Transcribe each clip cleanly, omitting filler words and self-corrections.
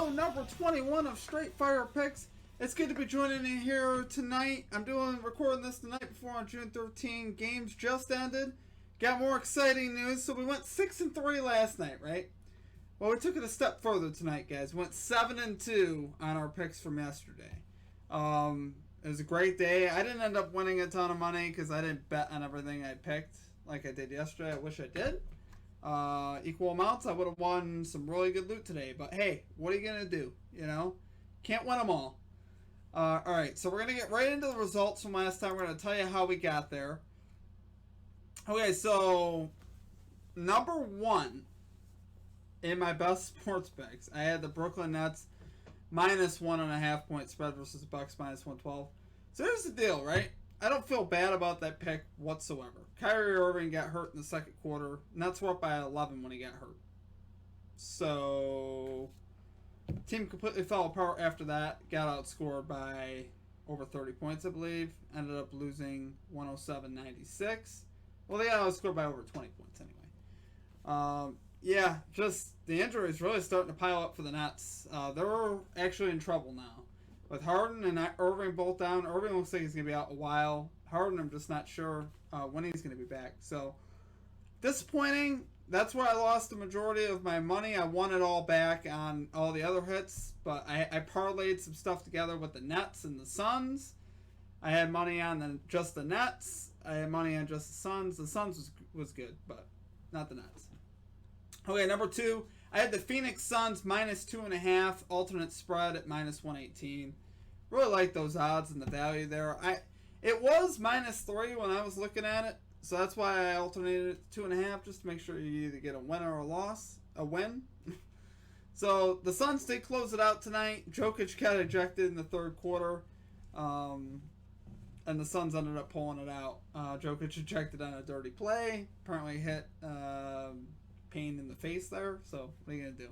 Show number 21 of Straight Fire Picks. It's good to be joining in here tonight. I'm recording this the night before on June 13. Games just ended. Got more exciting news. So we went 6-3 last night, right? Well, we took it a step further tonight, guys. We went 7-2 on our picks from yesterday. It was a great day. I didn't end up winning a ton of money because I didn't bet on everything I picked like I did yesterday. I wish I did. Equal amounts, I would have won some really good loot today. But hey, what are you going to do? You know? Can't win them all. Alright, so we're going to get right into the results from last time. We're going to tell you how we got there. Okay, so number one in my best sports picks, I had the Brooklyn Nets minus 1.5 point spread versus the Bucks minus 112. So here's the deal, right? I don't feel bad about that pick whatsoever. Kyrie Irving got hurt in the second quarter. Nets were up by 11 when he got hurt. So, team completely fell apart after that. Got outscored by over 30 points, I believe. Ended up losing 107-96. Well, they got outscored by over 20 points anyway. Yeah, just the injuries really starting to pile up for the Nets. They're actually in trouble now. With Harden and Irving both down, Irving looks like he's going to be out a while. Harden, I'm just not sure when he's going to be back. So, disappointing. That's where I lost the majority of my money. I won it all back on all the other hits. But I parlayed some stuff together with the Nets and the Suns. I had money on just the Nets. I had money on just the Suns. The Suns was good, but not the Nets. Okay, number two, I had the Phoenix Suns minus 2.5, alternate spread at minus 118. Really like those odds and the value there. It was minus 3 when I was looking at it, so that's why I alternated it to 2.5 just to make sure you either get a win or a win. So the Suns did close it out tonight. Jokic got ejected in the third quarter, and the Suns ended up pulling it out. Jokic ejected on a dirty play. Apparently hit Payne in the face there. So what are you going to do?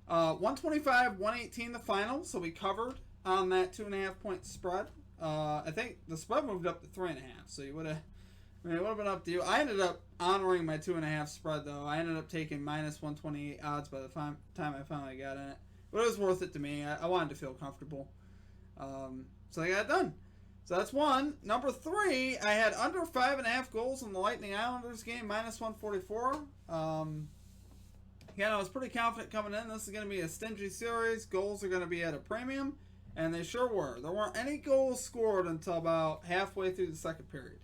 125-118 the final. So we covered on that 2.5 point spread. I think the spread moved up to 3.5. So it would have been up to you. I ended up honoring my 2.5 spread though. I ended up taking minus 128 odds by the time I finally got in it. But it was worth it to me. I wanted to feel comfortable. So I got it done. So that's one. Number three, I had under 5.5 goals in the Lightning Islanders game, minus 144. Again, I was pretty confident coming in. This is going to be a stingy series. Goals are going to be at a premium, and they sure were. There weren't any goals scored until about halfway through the second period.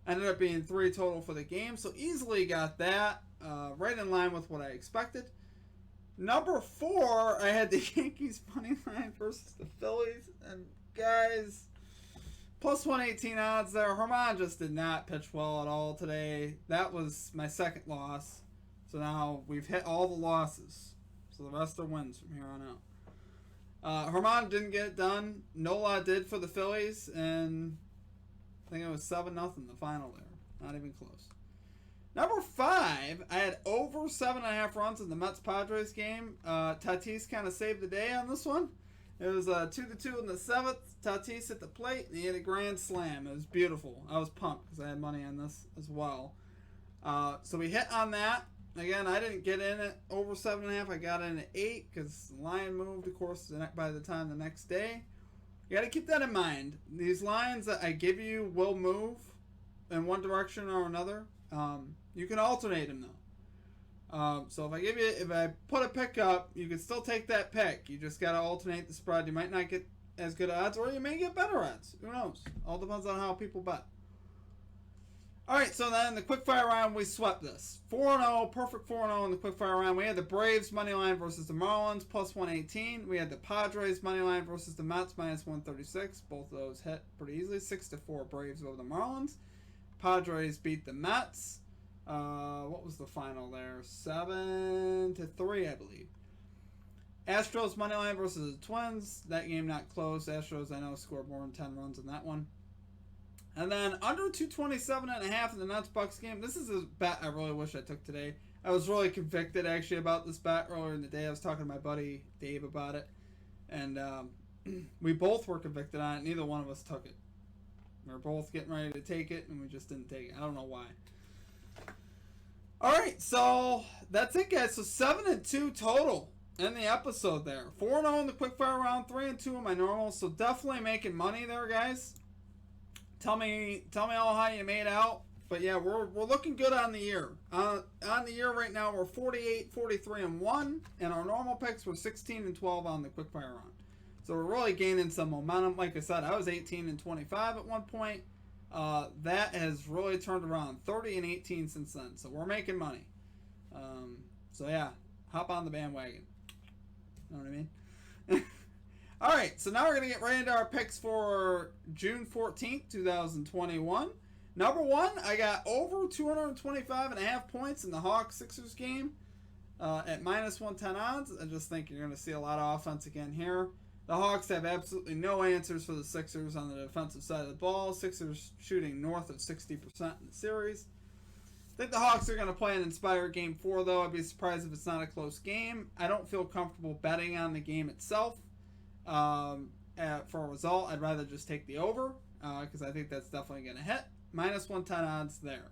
Ended up being 3 total for the game, so easily got that. Right in line with what I expected. Number 4, I had the Yankees money line versus the Phillies, and guys, plus 118 odds there. Herman just did not pitch well at all today. That was my second loss. So now we've hit all the losses. So the rest are wins from here on out. Herman didn't get it done. Nola did for the Phillies. And I think it was 7-0 the final there. Not even close. Number 5, I had over 7.5 runs in the Mets-Padres game. Tatis kind of saved the day on this one. It was 2-2 in the 7th. Tatis hit the plate, and he hit a grand slam. It was beautiful. I was pumped because I had money on this as well. So we hit on that. Again, I didn't get in at over 7.5. I got in at 8 because the line moved, of course, by the time the next day. You got to keep that in mind. These lines that I give you will move in one direction or another. You can alternate them, though. So if I put a pick up, you can still take that pick. You just got to alternate the spread. You might not get as good odds, or you may get better odds. Who knows? All depends on how people bet. Alright, so then the quickfire round, we swept this. 4-0, perfect 4-0 in the quickfire round. We had the Braves money line versus the Marlins, plus 118. We had the Padres money line versus the Mets, minus 136. Both of those hit pretty easily. 6-4 Braves over the Marlins. Padres beat the Mets. What was the final there? 7-3, I believe. Astros money line versus the Twins. That game not close. Astros, I know, scored more than 10 runs in that one. And then under 227.5 in the Nets-Bucks game. This is a bet I really wish I took today. I was really convicted, actually, about this bet earlier in the day. I was talking to my buddy Dave about it. And we both were convicted on it. Neither one of us took it. We were both getting ready to take it, and we just didn't take it. I don't know why. Alright, so that's it, guys. So 7-2 total. in the episode there. 4-0 in the quickfire round, 3-2 in my normal. So definitely making money there, guys. Tell me all how you made out. But yeah, we're looking good on the year. On the year right now, we're 48, 43, and 1. And our normal picks were 16 and 12 on the quickfire round. So we're really gaining some momentum. Like I said, I was 18 and 25 at one point. That has really turned around. 30 and 18 since then. So we're making money. So yeah, hop on the bandwagon. Know what I mean? All right, so now we're going to get right into our picks for June 14th, 2021. Number one, I got over 225.5 points in the Hawks-Sixers game at minus 110 odds. I just think you're going to see a lot of offense again here. The Hawks have absolutely no answers for the Sixers on the defensive side of the ball. Sixers shooting north of 60% in the series. I think the Hawks are going to play an inspired Game 4, though. I'd be surprised if it's not a close game. I don't feel comfortable betting on the game itself for a result. I'd rather just take the over because I think that's definitely going to hit. Minus 110 odds there.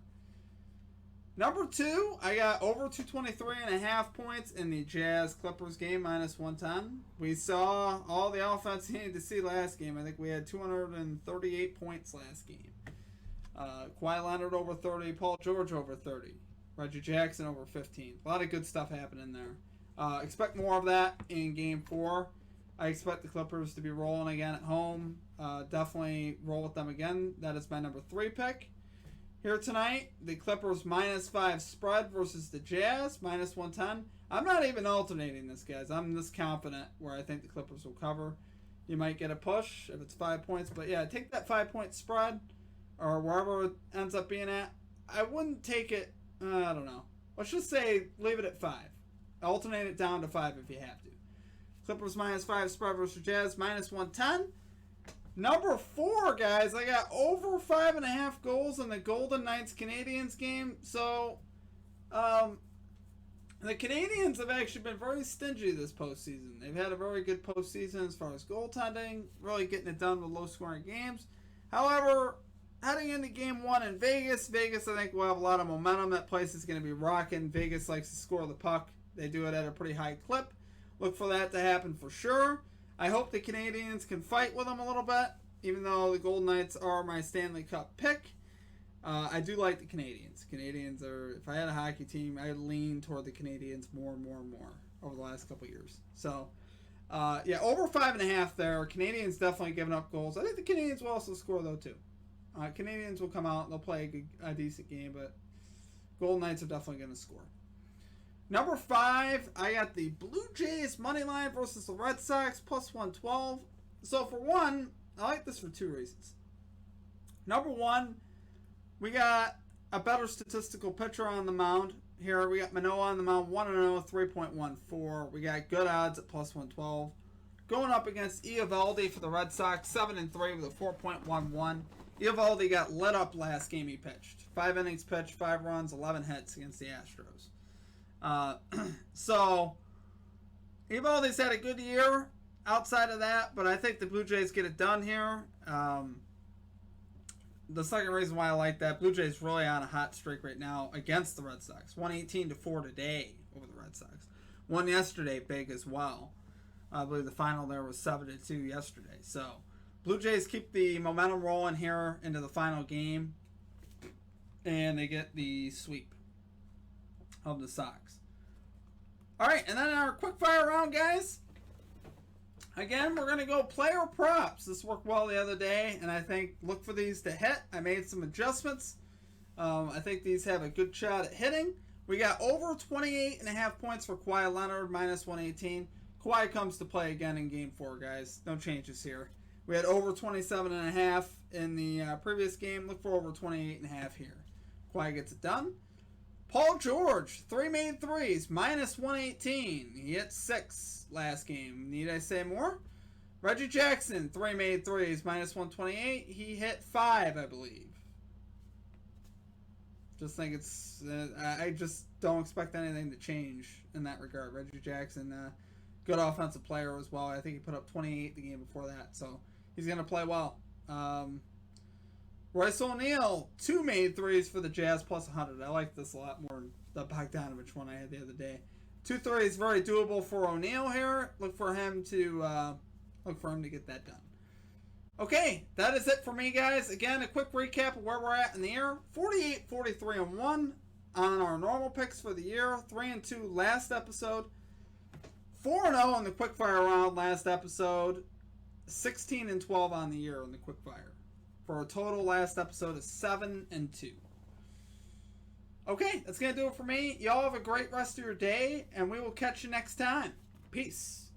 Number two, I got over 223.5 points in the Jazz-Clippers game, minus 110. We saw all the offense you needed to see last game. I think we had 238 points last game. Kawhi Leonard over 30, Paul George over 30, Reggie Jackson over 15. A lot of good stuff happening there. Expect more of that in Game 4. I expect the Clippers to be rolling again at home. Definitely roll with them again. That is my number 3 pick. Here tonight, the Clippers minus 5 spread versus the Jazz, minus 110. I'm not even alternating this, guys. I'm this confident where I think the Clippers will cover. You might get a push if it's 5 points. But yeah, take that 5-point spread or wherever it ends up being at. I wouldn't take it, I don't know. Let's just say leave it at 5. Alternate it down to 5 if you have to. Clippers minus 5 spread versus Jazz, minus 110. Number 4, guys, I got over 5.5 goals in the Golden Knights Canadiens game. So, the Canadiens have actually been very stingy this postseason. They've had a very good postseason as far as goaltending, really getting it done with low-scoring games. However, heading into Game 1 in Vegas, I think will have a lot of momentum. That place is going to be rocking. Vegas likes to score the puck. They do it at a pretty high clip. Look for that to happen for sure. I hope the Canadiens can fight with them a little bit, even though the Golden Knights are my Stanley Cup pick. I do like the Canadiens. Canadiens are, if I had a hockey team, I'd lean toward the Canadiens more and more and more over the last couple of years. So, yeah, over 5.5 there. Canadiens definitely giving up goals. I think the Canadiens will also score, though, too. Canadiens will come out. They'll play a decent game, but Golden Knights are definitely going to score. Number 5, I got the Blue Jays money line versus the Red Sox plus 112. So for one, I like this for 2 reasons. Number 1, we got a better statistical pitcher on the mound. Here we got Manoah on the mound, 1-0, 3.14. We got good odds at plus 112. Going up against Eovaldi for the Red Sox, 7-3 with a 4.11. Eovaldi got lit up last game he pitched. 5 innings pitched, 5 runs, 11 hits against the Astros. So Eovaldi's had a good year outside of that, but I think the Blue Jays get it done here. The second reason why I like that, Blue Jays really on a hot streak right now against the Red Sox. 118-4 today over the Red Sox. Won yesterday big as well. I believe the final there was 7-2 yesterday. So Blue Jays keep the momentum rolling here into the final game, and they get the sweep of the Sox. Alright, and then our quick fire round, guys. Again, we're going to go player props. This worked well the other day, and I think look for these to hit. I made some adjustments. I think these have a good shot at hitting. We got over 28.5 points for Kawhi Leonard, minus 118. Kawhi comes to play again in Game 4, guys. No changes here. We had over 27.5 in the previous game. Look for over 28.5 here. Kawhi gets it done. Paul George, 3 made threes, minus 118. He hit 6 last game. Need I say more? Reggie Jackson, 3 made threes, minus 128. He hit 5, I believe. Just think it's... I just don't expect anything to change in that regard. Reggie Jackson, good offensive player as well. I think he put up 28 the game before that, so he's going to play well. Royce O'Neal, 2 made threes for the Jazz plus 100. I like this a lot more than the Bogdanovich one I had the other day. 2-3 is very doable for O'Neill here. Look for him to get that done. Okay, that is it for me, guys. Again, a quick recap of where we're at in the year. 48, 43-1 on our normal picks for the year. 3-2 last episode. 4-0 on the quickfire round last episode. 16-12 on the year on the quickfire. For a total last episode of 7-2. Okay, that's going to do it for me. Y'all have a great rest of your day, and we will catch you next time. Peace.